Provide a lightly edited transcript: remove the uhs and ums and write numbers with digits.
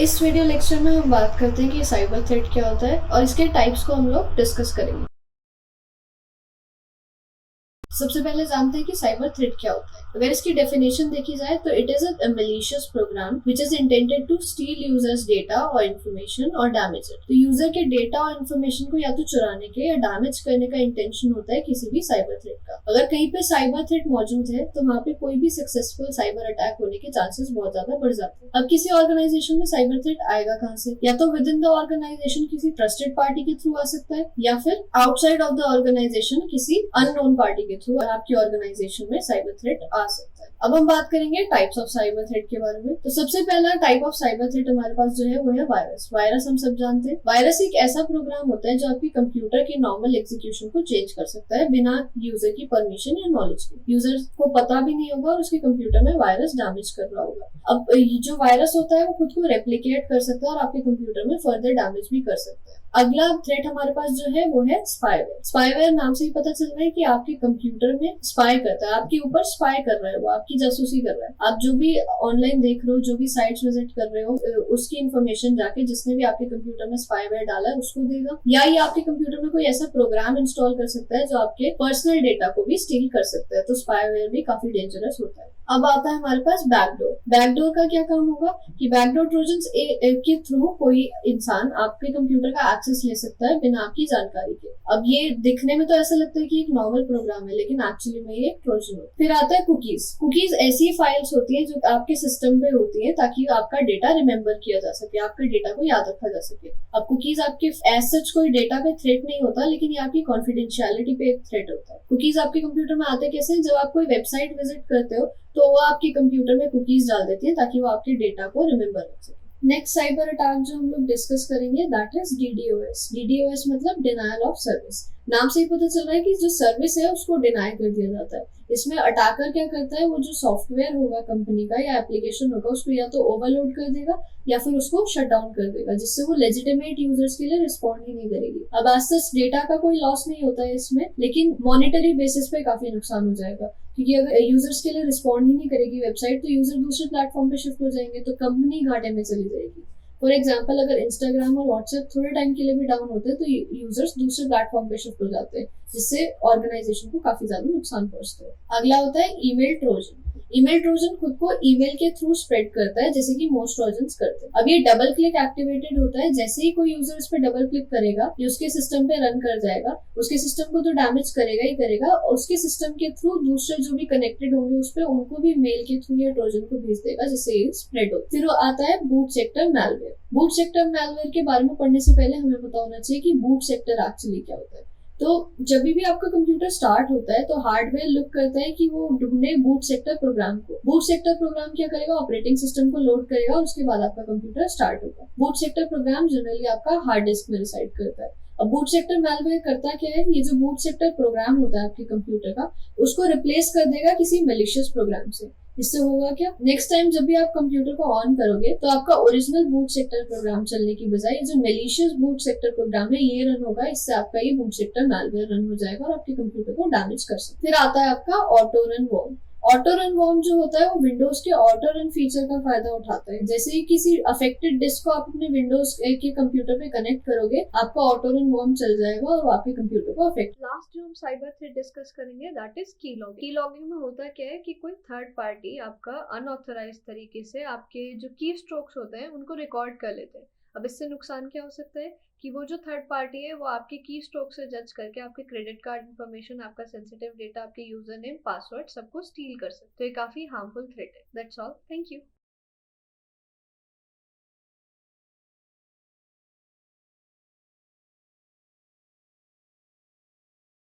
इस video lecture में हम बात करते हैं कि साइबर थ्रेट क्या होता है और इसके टाइप्स को हम लोग डिस्कस करेंगे। सबसे पहले जानते हैं कि साइबर थ्रेट क्या होता है। अगर इसकी डेफिनेशन देखी जाए तो it is a malicious program which is intended to steal users data और इन्फॉर्मेशन और डैमेज इट। तो यूजर के डेटा और इन्फॉर्मेशन को या तो चुराने के या डैमेज करने का इंटेंशन होता है किसी भी साइबर थ्रेट का। अगर कहीं पे साइबर थ्रेट मौजूद है तो वहाँ पे कोई भी सक्सेसफुल साइबर अटैक होने के चांसेस बहुत ज्यादा बढ़ जाते हैं। अब किसी ऑर्गेनाइजेशन में साइबर थ्रेट आएगा कहाँ से? या तो विद इन द ऑर्गेनाइजेशन किसी ट्रस्टेड पार्टी के थ्रू आ सकता है या फिर आउटसाइड ऑफ द ऑर्गेनाइजेशन किसी अननोन पार्टी के थ्रू आपकी ऑर्गेनाइजेशन में साइबर थ्रेट आ सकता है। अब हम बात करेंगे टाइप्स ऑफ साइबर थ्रेट के बारे में। तो सबसे पहला टाइप ऑफ साइबर थ्रेट हमारे पास जो है वो है वायरस। वायरस हम सब जानते हैं। वायरस एक ऐसा प्रोग्राम होता है जो आपकी कंप्यूटर की नॉर्मल एग्जीक्यूशन को चेंज कर सकता है बिना यूजर की परमिशन या नॉलेज के। यूजर को पता भी नहीं होगा और उसके कंप्यूटर में वायरस डैमेज कर रहा होगा। अब जो वायरस होता है वो खुद को रेप्लिकेट कर सकता है और आपके कंप्यूटर में फर्दर डैमेज भी कर सकता है। अगला थ्रेट हमारे पास जो है वो है स्पाईवेयर। स्पाईवेयर नाम से ही पता चल रहा है कि आपके कंप्यूटर में स्पाई करता है, आपके ऊपर स्पाई कर रहा है, वो आपकी जासूसी कर रहा है। आप जो भी ऑनलाइन देख रहे हो, जो भी साइट्स विजिट कर रहे हो, उसकी इन्फॉर्मेशन जाके जिसने भी आपके कंप्यूटर में स्पाईवेयर डाला है उसको देगा, या ये आपके कंप्यूटर में कोई ऐसा प्रोग्राम इंस्टॉल कर सकता है जो आपके पर्सनल डेटा को भी स्टील कर सकता है। तो स्पाईवेयर भी काफी डेंजरस होता है। अब आता है हमारे पास बैकडोर। बैकडोर का क्या काम होगा कि बैकडोर ट्रोजन्स के थ्रू कोई इंसान आपके कंप्यूटर का एक्सेस ले सकता है बिना आपकी जानकारी के। अब ये दिखने में तो ऐसा लगता है कि एक नॉर्मल प्रोग्राम है, लेकिन एक्चुअली में ये एक ट्रोजन है। फिर आता है कुकीज। कुकीज ऐसी फाइल्स होती है जो आपके सिस्टम पे होती है ताकि आपका डेटा रिमेम्बर किया जा सके, आपके डेटा को याद रखा जा सके। अब कुकीज आपके एज सच कोई डेटा पे थ्रेट नहीं होता, लेकिन ये आपकी कॉन्फिडेंशियलिटी पे एक थ्रेट होता है। कुकीज आपके कंप्यूटर में आते कैसे? जब आप कोई वेबसाइट विजिट करते हो तो वो आपके कंप्यूटर में कुकीज डाल देती है ताकि वो आपके डेटा को रिमेम्बर रख सके। नेक्स्ट साइबर अटैक जो हम लोग डिस्कस करेंगे दैट इज डीडोएस। डीडोएस मतलब डिनायल ऑफ सर्विस। नाम से ही पता चल रहा है कि जो सर्विस है उसको डिनाई कर दिया जाता है। इसमें अटैकर क्या करता है, वो जो सॉफ्टवेयर होगा कंपनी का या एप्लीकेशन होगा उसको या तो ओवरलोड कर देगा या फिर उसको शट डाउन कर देगा, जिससे वो लेजिटिमेट यूजर्स के लिए रिस्पॉन्ड ही नहीं करेगी। अब आज तक डेटा का कोई लॉस नहीं होता है इसमें, लेकिन मॉनिटरी बेसिस पे काफी नुकसान हो जाएगा, क्योंकि अगर यूजर्स के लिए रिस्पॉन्ड ही नहीं करेगी वेबसाइट तो यूजर दूसरे प्लेटफॉर्म पे शिफ्ट हो जाएंगे, तो कंपनी घाटे में चली जाएगी। फॉर एग्जाम्पल, अगर इंस्टाग्राम और व्हाट्सएप थोड़े टाइम के लिए भी डाउन होते हैं तो यूजर्स दूसरे प्लेटफॉर्म पे शिफ्ट हो जाते हैं, जिससे ऑर्गेनाइजेशन को काफी ज्यादा नुकसान पहुंचता है। अगला होता है ईमेल ट्रोजन। ईमेल ट्रोजन खुद को ईमेल के थ्रू स्प्रेड करता है, जैसे कि मोस्ट ट्रोजन्स करते हैं। अब ये डबल क्लिक एक्टिवेटेड होता है। जैसे ही कोई यूजर इस पे डबल क्लिक करेगा ये उसके सिस्टम पे रन कर जाएगा, उसके सिस्टम को तो डैमेज करेगा ही करेगा, और उसके सिस्टम के थ्रू दूसरे जो भी कनेक्टेड होंगे उस पे उनको भी मेल के थ्रू या ट्रोजन को भेज देगा, जिससे ये स्प्रेड हो। फिर आता है boot sector malware. Boot sector malware के बारे में पढ़ने से पहले हमें पता होना चाहिए कि बूट सेक्टर एक्चुअली क्या होता है। तो जब भी आपका कंप्यूटर स्टार्ट होता है तो हार्डवेयर लुक करता है कि वो ढूंढे बूट सेक्टर प्रोग्राम को। बूट सेक्टर प्रोग्राम क्या करेगा? ऑपरेटिंग सिस्टम को लोड करेगा और उसके बाद आपका कंप्यूटर स्टार्ट होगा। बूट सेक्टर प्रोग्राम जनरली आपका हार्ड डिस्क में रिसाइड करता है। अब बूट सेक्टर मैलवेयर करता क्या है? ये जो बूट सेक्टर प्रोग्राम होता है आपके कंप्यूटर का, उसको रिप्लेस कर देगा किसी मैलिशियस प्रोग्राम से। इससे होगा क्या? नेक्स्ट टाइम जब भी आप कंप्यूटर को ऑन करोगे तो आपका ओरिजिनल बूट सेक्टर प्रोग्राम चलने की बजाय ये जो मैलिशियस बूट सेक्टर प्रोग्राम है ये रन होगा। इससे आपका ये बूट सेक्टर मैलवेयर रन हो जाएगा और आपके कंप्यूटर को डैमेज कर सकता है। फिर आता है आपका auto run worm. Auto run worm जो होता है वो विंडोज के ऑटो रन फीचर का फायदा उठाता है। जैसे ही किसी अफेक्टेड डिस्क को आप अपने विंडोज के कंप्यूटर पे कनेक्ट करोगे, आपका ऑटो रन वॉर्म चल जाएगा और आपके कंप्यूटर को अफेक्ट। लास्ट जो हम साइबर थ्रेट डिस्कस करेंगे दैट इज की लॉगिंग। की लॉगिंग में होता क्या है कि कोई थर्ड पार्टी आपका अनऑथराइज तरीके से आपके जो की स्ट्रोक्स होते हैं उनको रिकॉर्ड कर लेते हैं। अब इससे नुकसान क्या हो सकता है कि वो जो थर्ड पार्टी है वो आपके की स्ट्रोक से जज करके आपके क्रेडिट कार्ड इन्फॉर्मेशन, आपका सेंसिटिव डेटा, आपके यूजर नेम, पासवर्ड सबको स्टील कर सकते हैं। तो ये काफी हार्मफुल थ्रेट है। That's all, thank you.